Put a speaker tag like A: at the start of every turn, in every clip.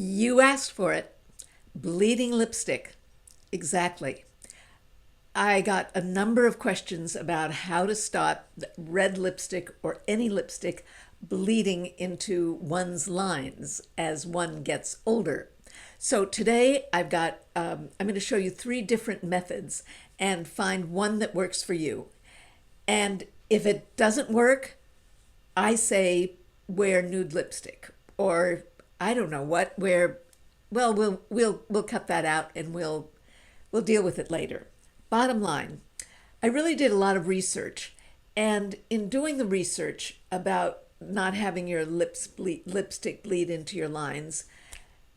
A: You asked for it. Bleeding lipstick. Exactly. I got a number of questions about how to stop red lipstick or any lipstick bleeding into one's lines as one gets older. So today I'm going to show you three different methods and find one that works for you. And if it doesn't work, I say wear nude lipstick, or I don't know what, wear, well, we'll cut that out and we'll deal with it later. Bottom line, I really did a lot of research, and in doing the research about not having your lipstick bleed into your lines,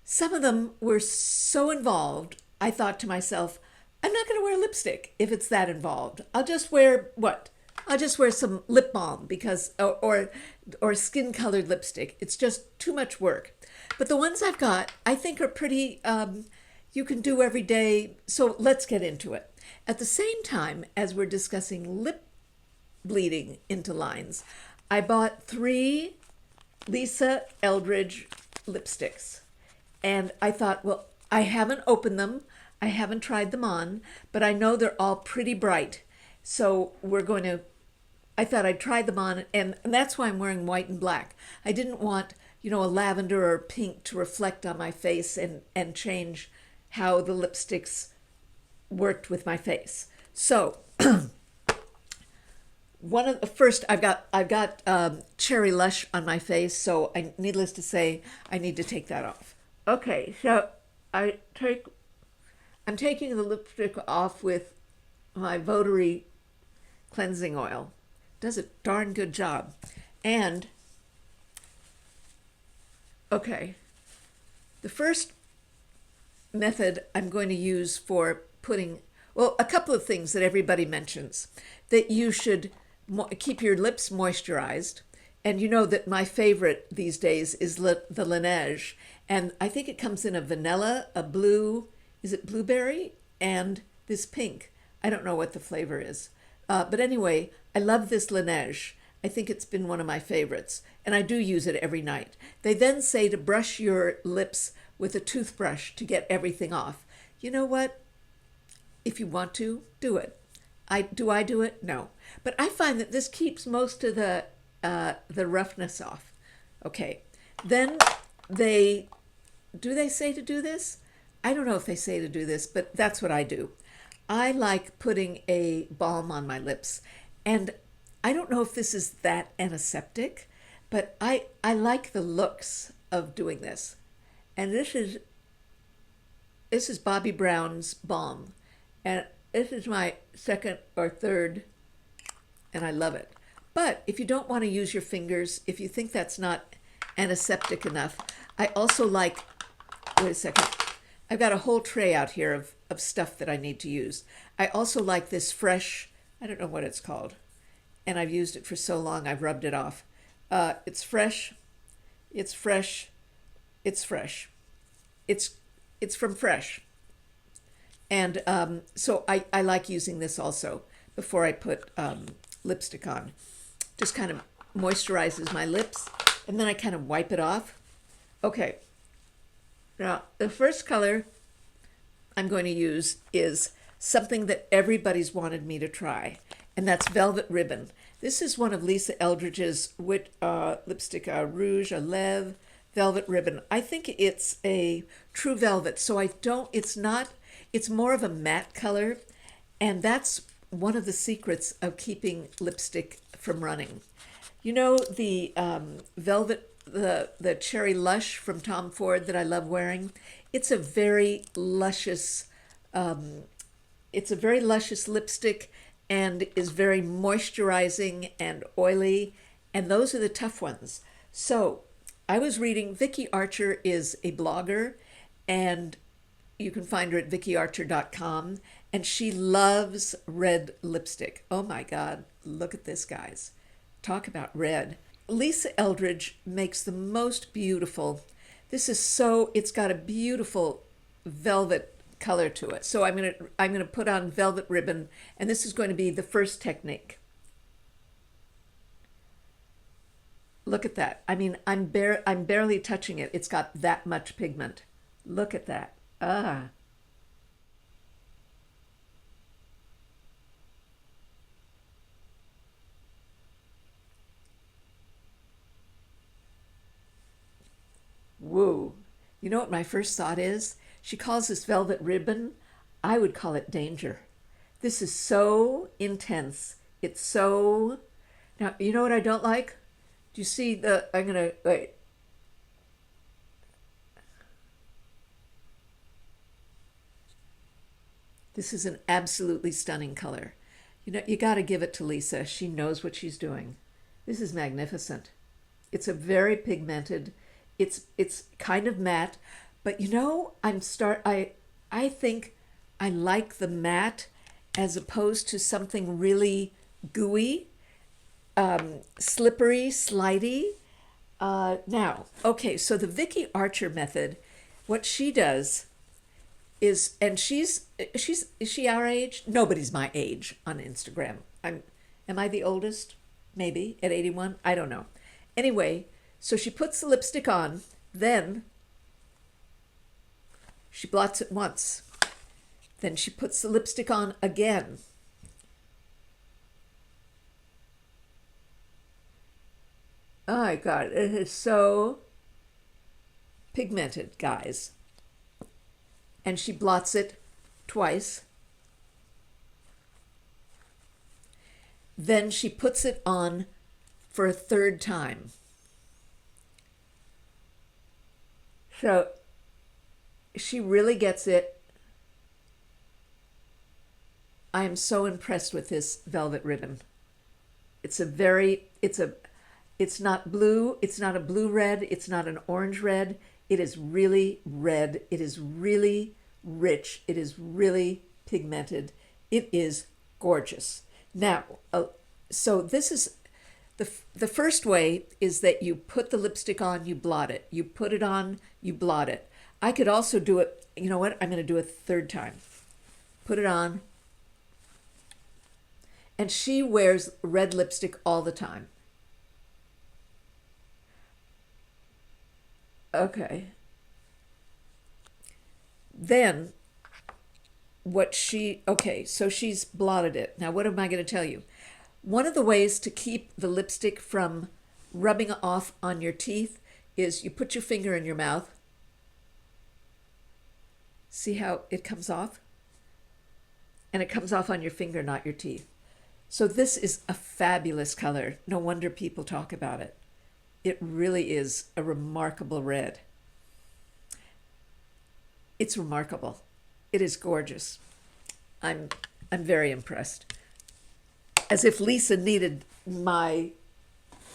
A: some of them were so involved, I thought to myself, I'm not going to wear lipstick if it's that involved. I'll just wear what? I'll just wear some lip balm because, or skin colored lipstick. It's just too much work. But the ones I've got, I think are pretty, you can do every day. So let's get into it. At the same time as we're discussing lip bleeding into lines, I bought 3 Lisa Eldridge lipsticks. And I thought, well, I haven't opened them. I haven't tried them on, but I know they're all pretty bright. So I thought I'd try them on, and that's why I'm wearing white and black. I didn't want, a lavender or pink to reflect on my face and change how the lipsticks worked with my face. So first I've got Cherry Lush on my face, so needless to say, I need to take that off. Okay, so I'm taking the lipstick off with my Votary cleansing oil. Does a darn good job. And okay, the first method I'm going to use for putting, well, a couple of things that everybody mentions, that you should keep your lips moisturized. And you know that my favorite these days is the Laneige. And I think it comes in a vanilla, a blue, is it blueberry? And this pink. I don't know what the flavor is. But anyway, I love this Laneige. I think it's been one of my favorites. And I do use it every night. They then say to brush your lips with a toothbrush to get everything off. You know what? If you want to, do it. Do I do it? No. But I find that this keeps most of the roughness off. Okay. Then do they say to do this? I don't know if they say to do this, but that's what I do. I like putting a balm on my lips. And I don't know if this is that antiseptic, but I like the looks of doing this. And this is Bobbi Brown's balm. And this is my second or third, and I love it. But if you don't want to use your fingers, if you think that's not antiseptic enough, I also like, wait a second, I've got a whole tray out here of stuff that I need to use. I also like this fresh, I don't know what it's called, and I've used it for so long I've rubbed it off. It's fresh, it's fresh, it's fresh. It's from Fresh. And so I like using this also before I put lipstick on. Just kind of moisturizes my lips, and then I kind of wipe it off. Okay. Now, the first color I'm going to use is something that everybody's wanted me to try, and that's Velvet Ribbon. This is one of Lisa Eldridge's lipstick, Rouge à Lèvres Velvet Ribbon. I think it's a true velvet, so it's more of a matte color, and that's one of the secrets of keeping lipstick from running. You know the velvet, the Cherry Lush from Tom Ford that I love wearing? It's a very luscious, lipstick and is very moisturizing and oily, and those are the tough ones. So I was reading, Vicki Archer is a blogger, and you can find her at vickiarcher.com, and she loves red lipstick. Oh my God, look at this, guys. Talk about red. Lisa Eldridge makes the most beautiful. It's got a beautiful velvet color to it. So I'm gonna put on Velvet Ribbon, and this is going to be the first technique. Look at that. I mean, I'm barely touching it. It's got that much pigment. Look at that. Ah, woo. You know what my first thought is? She calls this velvet ribbon. I would call it danger. This is so intense. It's so. Now, you know what I don't like? Do you see the. I'm going to. Wait. This is an absolutely stunning color. You know, you got to give it to Lisa. She knows what she's doing. This is magnificent. It's a very pigmented. It's kind of matte, but you know, I think I like the matte as opposed to something really gooey, slippery, slidey. Now, okay, so the Vicky Archer method, what she does is, and she's is she our age? Nobody's my age on Instagram. Am I the oldest? Maybe at 81. I don't know. Anyway, so she puts the lipstick on, then she blots it once. Then she puts the lipstick on again. Oh my God, it is so pigmented, guys. And she blots it twice. Then she puts it on for a third time. So she really gets it. I am so impressed with this velvet ribbon. It's a very, it's not blue, it's not a blue red, it's not an orange red. It is really red. It is really rich. It is really pigmented. It is gorgeous. Now, so this is the first way is that you put the lipstick on, you blot it. You put it on, you blot it. I could also do it. You know what? I'm going to do it a third time. Put it on. And she wears red lipstick all the time. Okay. Then okay, so she's blotted it. Now, what am I going to tell you? One of the ways to keep the lipstick from rubbing off on your teeth is you put your finger in your mouth. See how it comes off? And it comes off on your finger, not your teeth. So this is a fabulous color. No wonder people talk about it. It really is a remarkable red. It's remarkable. It is gorgeous. I'm very impressed. As if Lisa needed my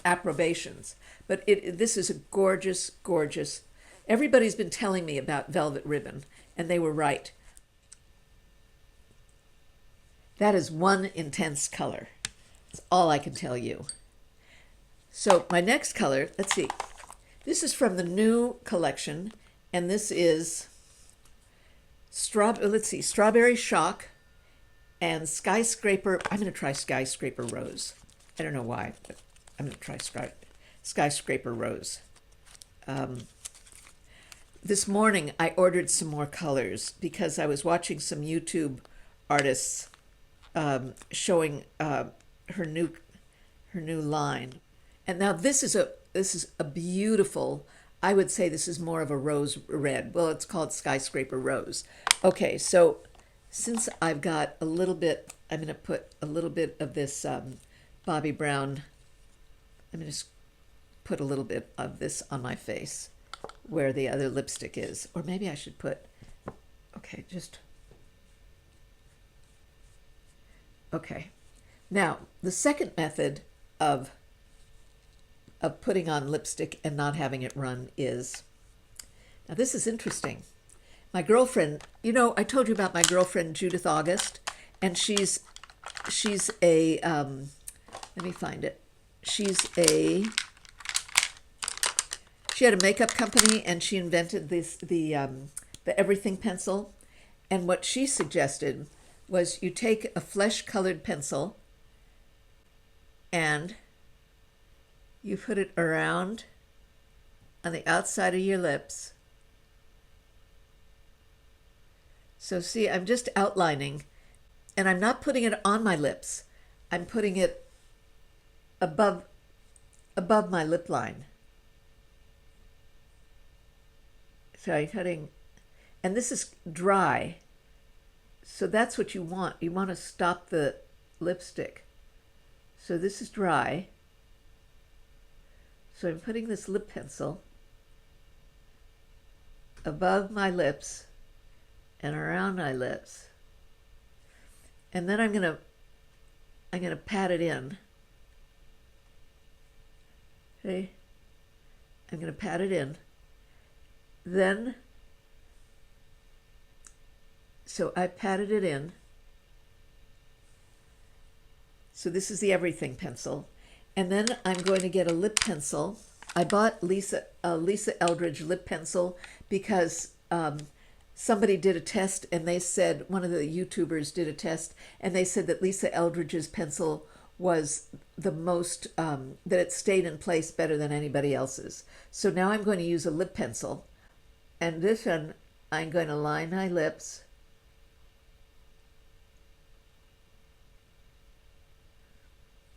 A: approbations. But this is a gorgeous, gorgeous. Everybody's been telling me about velvet ribbon, and they were right. That is one intense color. That's all I can tell you. So my next color, let's see. This is from the new collection, and this is Strawberry Shock and Skyscraper. I'm going to try Skyscraper Rose. I don't know why, but I'm going to try Skyscraper Rose. This morning I ordered some more colors because I was watching some YouTube artists showing her new line. And now this is a beautiful, I would say this is more of a rose red. Well, it's called Skyscraper Rose. Okay, so since I've got a little bit, I'm going to put a little bit of this Bobbi Brown. I'm going to just put a little bit of this on my face where the other lipstick is. Or maybe I should put, okay, okay. Now, the second method of putting on lipstick and not having it run is, now this is interesting. My girlfriend, you know, I told you about my girlfriend Judith August, and she's a, let me find it. She had a makeup company, and she invented the everything pencil. And what she suggested was you take a flesh colored pencil and You put it around on the outside of your lips. So see, I'm just outlining, and I'm not putting it on my lips. I'm putting it above my lip line. So I'm cutting, and this is dry. So that's what you want. You want to stop the lipstick. So this is dry. So I'm putting this lip pencil above my lips and around my lips. And then I'm gonna pat it in. Okay? I'm gonna pat it in. Then, so I patted it in. So this is the everything pencil. And then I'm going to get a lip pencil. I bought a Lisa Eldridge lip pencil because somebody did a test, and they said, one of the YouTubers did a test, and they said that Lisa Eldridge's pencil was the most, that it stayed in place better than anybody else's. So now I'm going to use a lip pencil, and this one I'm going to line my lips.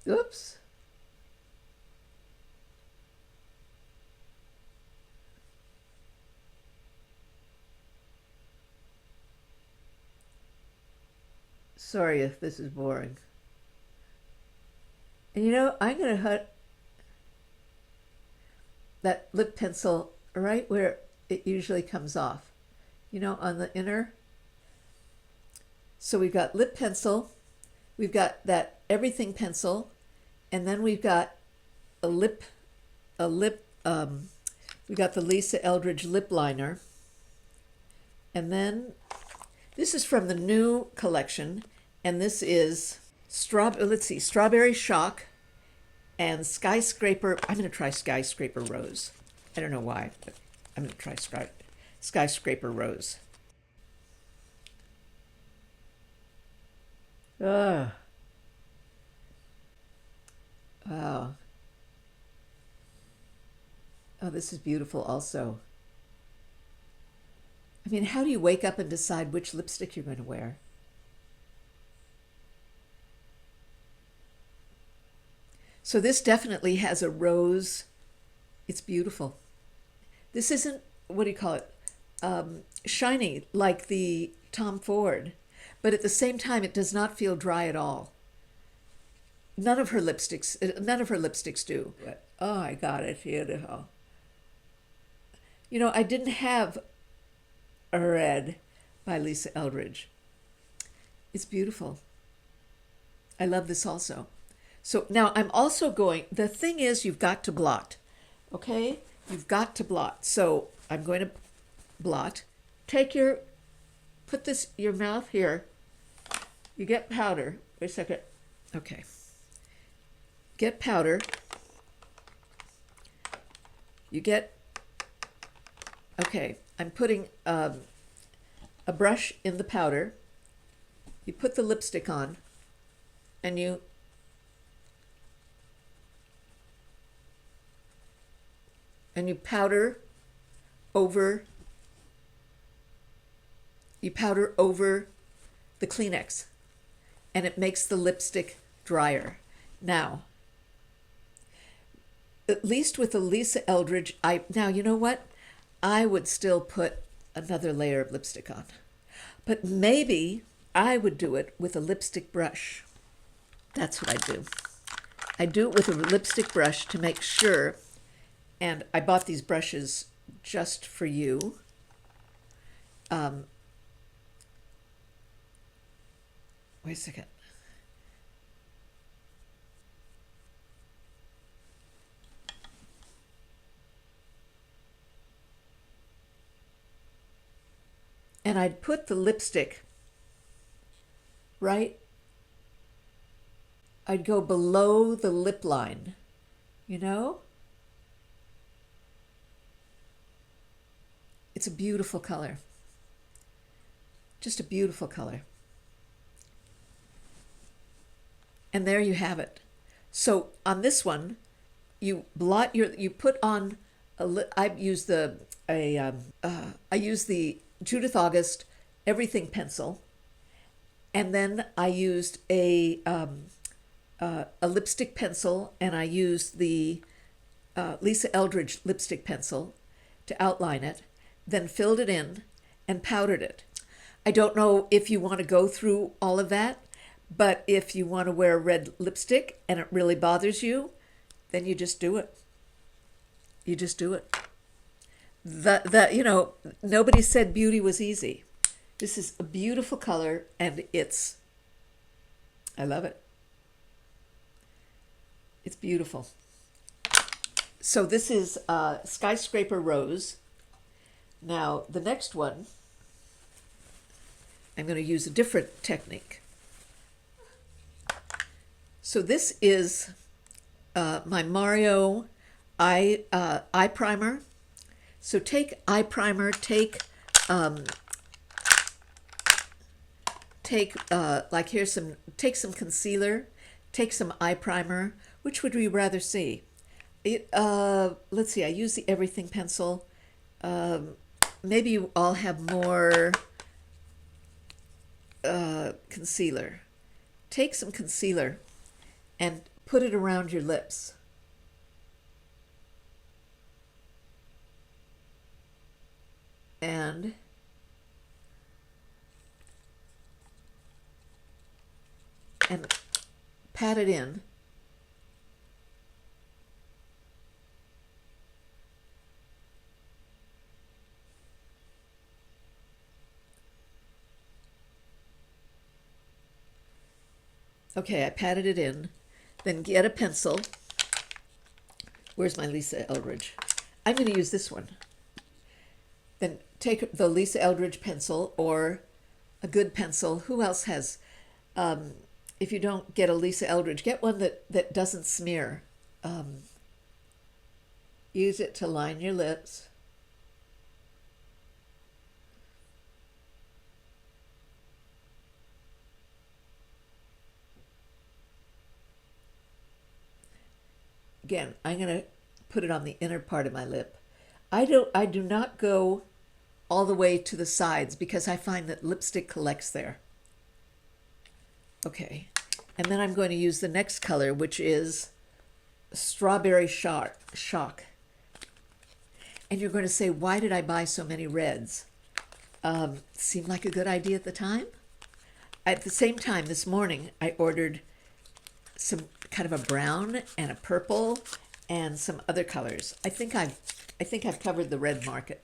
A: Oops. Sorry if this is boring. And you know, I'm going to put that lip pencil right where it usually comes off. You know, on the inner. So we've got lip pencil, we've got that everything pencil, and then we've got we got the Lisa Eldridge lip liner. And then this is from the new collection, and this is Strawberry Shock and Skyscraper. I'm going to try Skyscraper Rose. I don't know why, but I'm going to try Skyscraper Rose. Wow. Oh, this is beautiful also. I mean, how do you wake up and decide which lipstick you're going to wear? So this definitely has a rose. It's beautiful. This isn't, what do you call it, shiny like the Tom Ford, but at the same time, it does not feel dry at all. None of her lipsticks do. Oh, I got it here. You know, I didn't have a red by Lisa Eldridge. It's beautiful. I love this also. So now I'm also going, the thing is, you've got to blot, okay? You've got to blot. So I'm going to blot. Put your mouth here. You get powder. Wait a second. Okay. Get powder. Okay, I'm putting a brush in the powder. You put the lipstick on, and you powder over the Kleenex, and it makes the lipstick drier. Now, at least with the Lisa Eldridge, now you know what? I would still put another layer of lipstick on, but maybe I would do it with a lipstick brush. That's what I do. I do it with a lipstick brush to make sure, and I bought these brushes just for you. Wait a second. And I'd put the lipstick right, I'd go below the lip line, you know? It's a beautiful color. Just a beautiful color. And there you have it. So on this one, you blot your, you put on I use I use the Judith August Everything pencil, and then I used a lipstick pencil, and I used the Lisa Eldridge lipstick pencil to outline it, then filled it in and powdered it. I don't know if you want to go through all of that, but if you want to wear red lipstick and it really bothers you, then you just do it. You just do it. You know, nobody said beauty was easy. This is a beautiful color, and I love it. It's beautiful. So this is Skyscraper Rose. Now, the next one, I'm going to use a different technique. So this is my Mario eye primer. So take eye primer, take some concealer, take some eye primer. Which would we rather see? Let's see, I use the Everything pencil. Maybe you all have more concealer. Take some concealer and put it around your lips. And pat it in. Okay, I patted it in. Then get a pencil. Where's my Lisa Eldridge? I'm going to use this one. Then take the Lisa Eldridge pencil or a good pencil. Who else has? If you don't get a Lisa Eldridge, get one that doesn't smear. Use it to line your lips. Again, I'm going to put it on the inner part of my lip. I do not go all the way to the sides because I find that lipstick collects there. Okay, and then I'm going to use the next color, which is Strawberry Shock. And you're going to say, why did I buy so many reds? Seemed like a good idea at the time. At the same time, this morning, I ordered some kind of a brown and a purple and some other colors. I think I've covered the red market.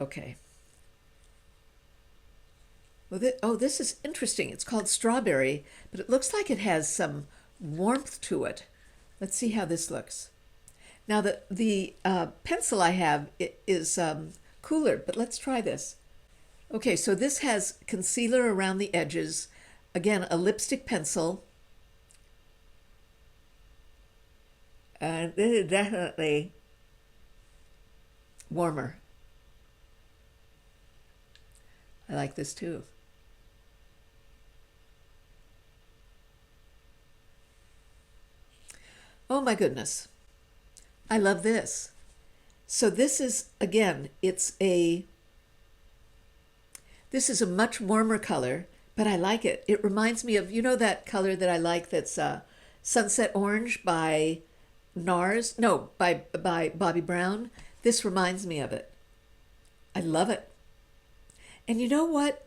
A: Okay. Well, this is interesting. It's called Strawberry, but it looks like it has some warmth to it. Let's see how this looks. Now, the pencil I have is cooler, but let's try this. Okay, so this has concealer around the edges. Again, a lipstick pencil. And this is definitely warmer. I like this too. Oh my goodness. I love this. So this is, again, this is a much warmer color, but I like it. It reminds me of, you know, that color that I like that's Sunset Orange by NARS? No, by Bobbi Brown. This reminds me of it. I love it. And you know what?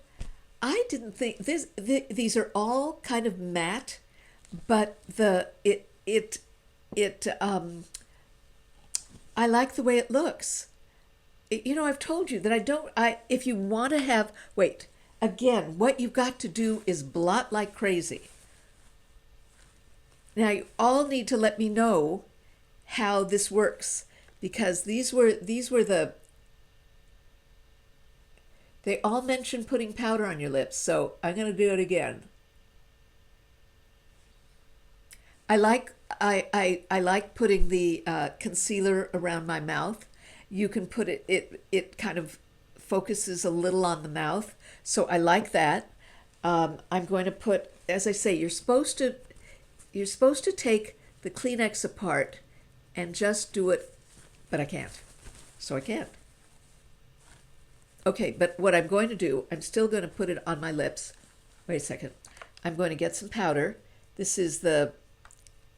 A: I didn't think these are all kind of matte, but I like the way it looks. You know, I've told you that if you want to have, wait, again, what you've got to do is blot like crazy. Now you all need to let me know how this works, because these were they all mentioned putting powder on your lips, so I'm going to do it again. I like putting the concealer around my mouth. You can put it kind of focuses a little on the mouth, so I like that. I'm going to put, as I say, you're supposed to take the Kleenex apart and just do it, but I can't. So I can't. Okay, but what I'm going to do, I'm still going to put it on my lips. Wait a second. I'm going to get some powder. This is the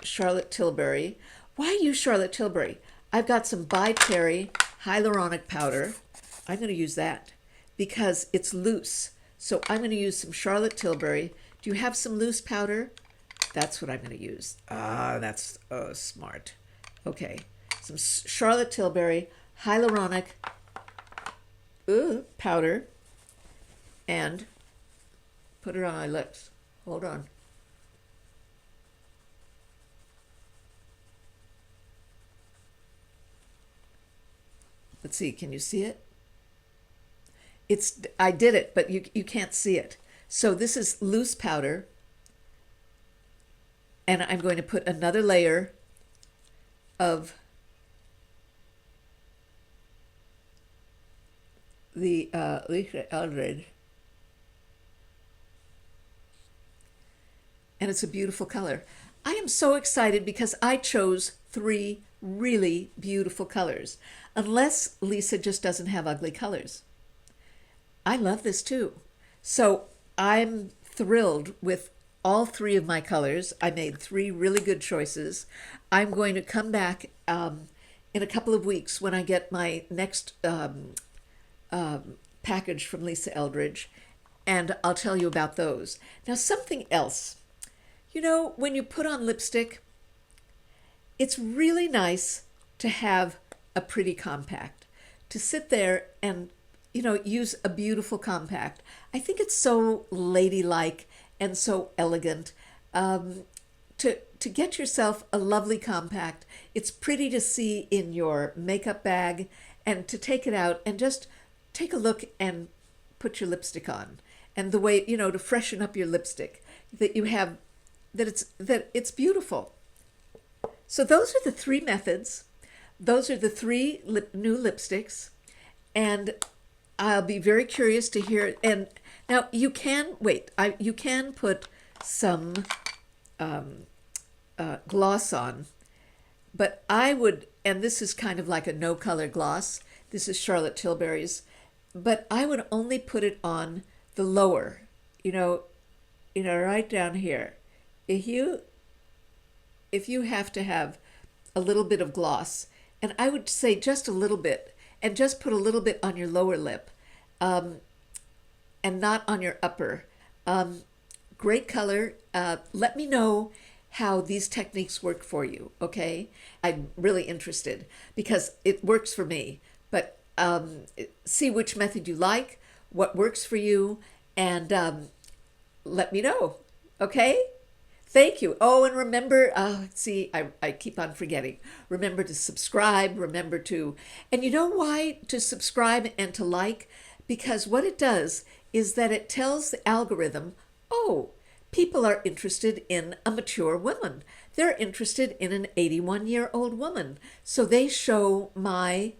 A: Charlotte Tilbury. Why use Charlotte Tilbury? I've got some By Terry hyaluronic powder. I'm going to use that because it's loose. So I'm going to use some Charlotte Tilbury. Do you have some loose powder? That's what I'm going to use. Ah, that's smart. Okay, some Charlotte Tilbury hyaluronic powder, and put it on my lips. Hold on. Let's see, can you see it? I did it, but you can't see it. So this is loose powder, and I'm going to put another layer of the Eldridge. And it's a beautiful color. I am so excited because I chose 3 really beautiful colors. Unless Lisa just doesn't have ugly colors. I love this too. So I'm thrilled with all 3 of my colors. I made 3 really good choices. I'm going to come back in a couple of weeks when I get my next package from Lisa Eldridge, and I'll tell you about those. Now, something else. You know, when you put on lipstick, it's really nice to have a pretty compact, to sit there and, you know, use a beautiful compact. I think it's so ladylike and so elegant. To get yourself a lovely compact, it's pretty to see in your makeup bag, and to take it out and just take a look and put your lipstick on. And the way, you know, to freshen up your lipstick, that you have, that it's beautiful. So those are the 3 methods. Those are the 3 new lipsticks, and I'll be very curious to hear. And now you can you can put some gloss on, but I would, and this is kind of like a no color gloss. This is Charlotte Tilbury's, but I would only put it on the lower, you know, right down here. If you have to have a little bit of gloss, and I would say just a little bit, and just put a little bit on your lower lip, and not on your upper. Great color. Let me know how these techniques work for you, okay? I'm really interested because it works for me, but see which method you like, what works for you, and let me know, okay? Thank you. Oh, and remember, I keep on forgetting. Remember to subscribe, and you know why to subscribe and to like? Because what it does is that it tells the algorithm, oh, people are interested in a mature woman. They're interested in an 81-year-old woman. So they show my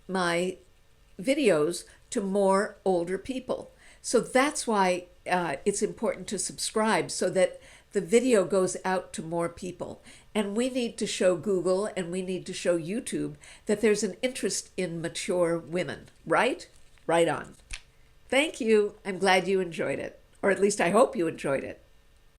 A: videos to more older people. So that's why it's important to subscribe, so that the video goes out to more people. And we need to show Google, and we need to show YouTube that there's an interest in mature women, right? Right on. Thank you. I'm glad you enjoyed it, or at least I hope you enjoyed it.